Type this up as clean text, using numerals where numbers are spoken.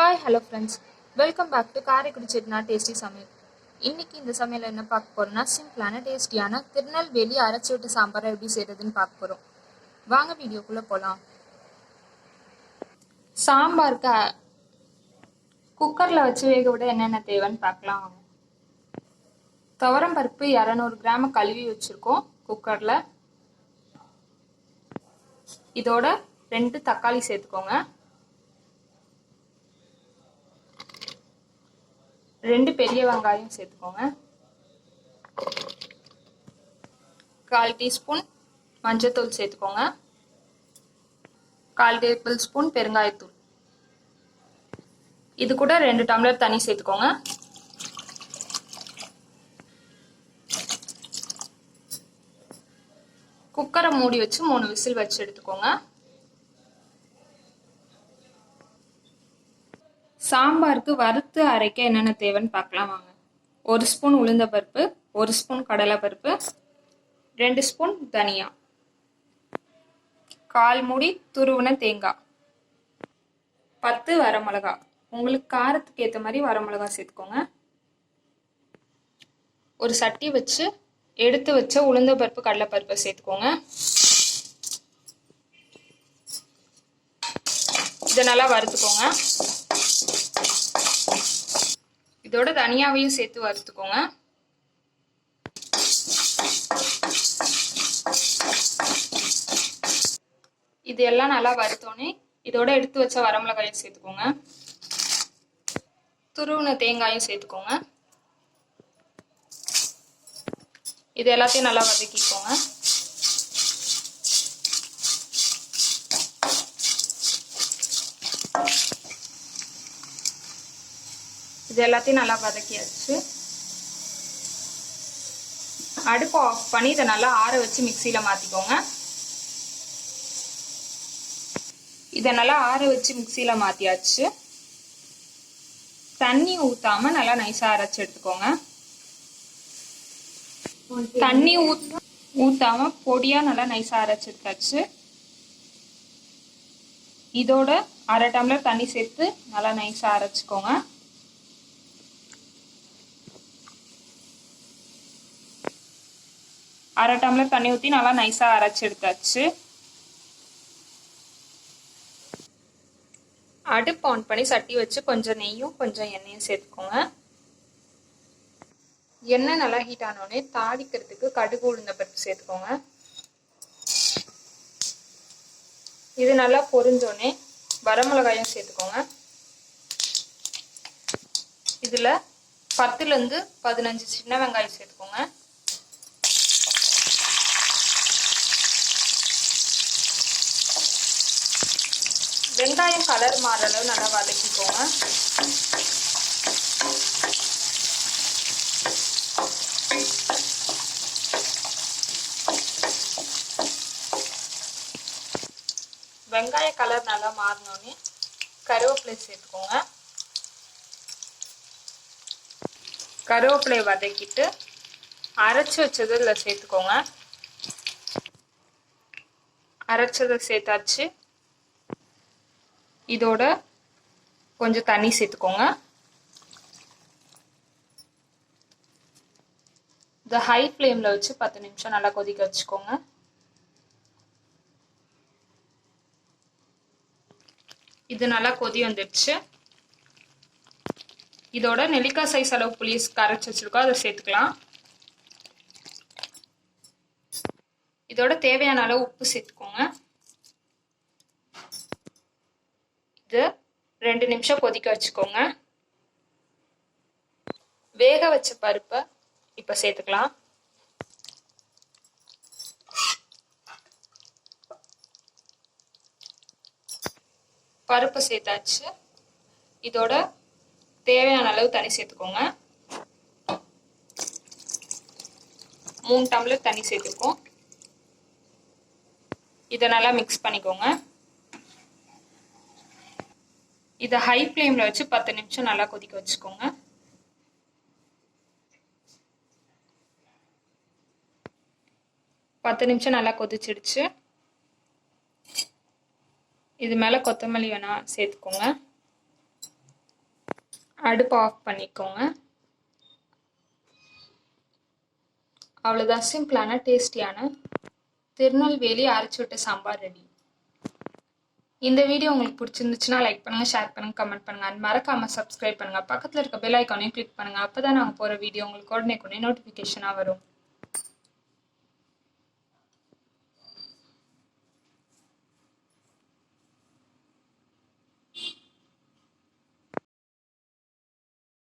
Hi hello friends, welcome back to Karaikudi Chettinad tasty சமையல். இன்னைக்கு இந்த சமையல் என்ன பார்க்க போறோம்னா, சிம்பிளான டேஸ்டியான திருநெல்வேலி அரைச்சி விட்டு சாம்பாரை எப்படி செய்யறதுன்னு பார்க்க போறோம். வாங்க வீடியோக்குள்ள போகலாம். சாம்பாருக்கு குக்கரில் வச்சு வேக விட என்னென்ன தேவைன்னு பார்க்கலாம். துவரம் பருப்பு 200 கிராம் கழுவி வச்சுருக்கோம் குக்கரில். இதோட 2 தக்காளி சேர்த்துக்கோங்க. 2 பெரிய வெங்காயம் சேர்த்துக்கோங்க. 1/4 டீஸ்பூன் மஞ்சள்தூள் சேர்த்துக்கோங்க. 1/4 டேபிள் ஸ்பூன் பெருங்காயத்தூள். இது கூட 2 டம்ளர் தண்ணி சேர்த்துக்கோங்க. குக்கரை மூடி வச்சு 3 விசில் வச்சு எடுத்துக்கோங்க. சாம்பாருக்கு வறுத்து அரைக்க என்னென்ன தேவைன்னு பார்க்கலாம் வாங்க. 1 ஸ்பூன் உளுந்தப்பருப்பு, 1 ஸ்பூன் கடலைப்பருப்பு, 2 ஸ்பூன் தனியா, 1/4 மூடி துருவின தேங்காய், 10 வரமிளகா. உங்களுக்கு காரத்துக்கு ஏற்ற மாதிரி வரமிளகா சேர்த்துக்கோங்க. ஒரு சட்டி வச்சு எடுத்து வச்ச உளுந்தப்பருப்பு கடலைப்பருப்பை சேர்த்துக்கோங்க. இதை நல்லா வறுத்துக்கோங்க. இதோட தனியாவையும் சேர்த்து வறுத்துக்கோங்க. இது எல்லாம் நல்லா வறுத்தோன்னே இதோட எடுத்து வச்ச வரமிளகாயும் சேர்த்துக்கோங்க. துருவின தேங்காயும் சேர்த்துக்கோங்க. இது எல்லாத்தையும் நல்லா வதக்கிக்கோங்க. இது எல்லாத்தையும் நல்லா வதக்கியாச்சு. அடுப்பு ஆஃப் பண்ணி இதை நல்லா ஆற வச்சு மிக்சியில் மாற்றிக்கோங்க. இதை நல்லா ஆற வச்சு மிக்சியில் மாற்றியாச்சு. தண்ணி ஊற்றாமல் நல்லா நைஸாக அரைச்சி எடுத்துக்கோங்க. தண்ணி ஊற்றாமல் பொடியாக நல்லா நைஸாக அரைச்சி எடுத்தாச்சு. இதோட 1/2 டம்ளர் தண்ணி சேர்த்து நல்லா நைஸாக அரைச்சிக்கோங்க. அரை டம்ளர் தண்ணி ஊற்றி நல்லா நைஸாக அரைச்சி எடுத்தாச்சு. அடுப்பு ஆன் பண்ணி சட்டி வச்சு கொஞ்சம் நெய்யும் கொஞ்சம் எண்ணெயும் சேர்த்துக்கோங்க. எண்ணெய் நல்லா ஹீட் ஆனோடனே தாளிக்கிறதுக்கு கடுகு உளுந்த பருப்பு சேர்த்துக்கோங்க. இது நல்லா பொரிஞ்சோடனே வரமிளகாயும் சேர்த்துக்கோங்க. இதில் 10லேருந்து 15 சின்ன வெங்காயம் சேர்த்துக்கோங்க. வெங்காயம் கலர் மாற அளவு நல்லா வதக்கிக்கோங்க. வெங்காய கலர் நல்லா மாறினோடனே கருவேப்பிலை சேர்த்துக்கோங்க. கருவேப்பிலையை வதக்கிட்டு அரைச்சி வச்சது இதில் சேர்த்துக்கோங்க. அரைச்சதை சேர்த்தாச்சு. இதோட கொஞ்சம் தண்ணி சேர்த்துக்கோங்க. இதை ஹை ஃப்ளேமில் வச்சு 10 நிமிஷம் நல்லா கொதிக்க வச்சுக்கோங்க. இது நல்லா கொதி வந்துடுச்சு. இதோட நெல்லிக்காய் சைஸ் அளவு புளி கரைச்சி வச்சிருக்கோம், அதை சேர்த்துக்கலாம். இதோட தேவையான அளவு உப்பு சேர்த்துக்கோங்க. இது 2 நிமிஷம் கொதிக்க வச்சுக்கோங்க. வேக வச்ச பருப்பை இப்போ சேர்த்துக்கலாம். பருப்பு சேர்த்தாச்சு. இதோட தேவையான அளவு தண்ணி சேர்த்துக்கோங்க. 3 டம்ளர் தண்ணி சேர்த்துக்கோம். இதை நல்லா மிக்ஸ் பண்ணிக்கோங்க. இதை ஹை ஃப்ளேமில் வச்சு 10 நிமிஷம் நல்லா கொதிக்க வச்சுக்கோங்க. பத்து நிமிஷம் நல்லா கொதிச்சிடுச்சு. இது மேலே கொத்தமல்லி வேணா சேர்த்துக்கோங்க. அடுப்பு ஆஃப் பண்ணிக்கோங்க. அவ்வளோதான், சிம்பிளான டேஸ்டியான திருநெல்வேலி அரைச்சி விட்ட சாம்பார் ரெடி. இந்த வீடியோ உங்களுக்கு பிடிச்சிருந்துச்சுன்னா லைக் பண்ணுங்க, ஷேர் பண்ணுங்க, கமெண்ட் பண்ணுங்க. அண்ட் மறக்காம சப்ஸ்கிரைப் பண்ணுங்க. பக்கத்தில் இருக்க பெல் ஐக்கானையும் கிளிக் பண்ணுங்க. அப்பதான் நாங்கள் போகிற வீடியோ உங்களுக்கு உடனே நோட்டிஃபிகேஷனாக வரும்.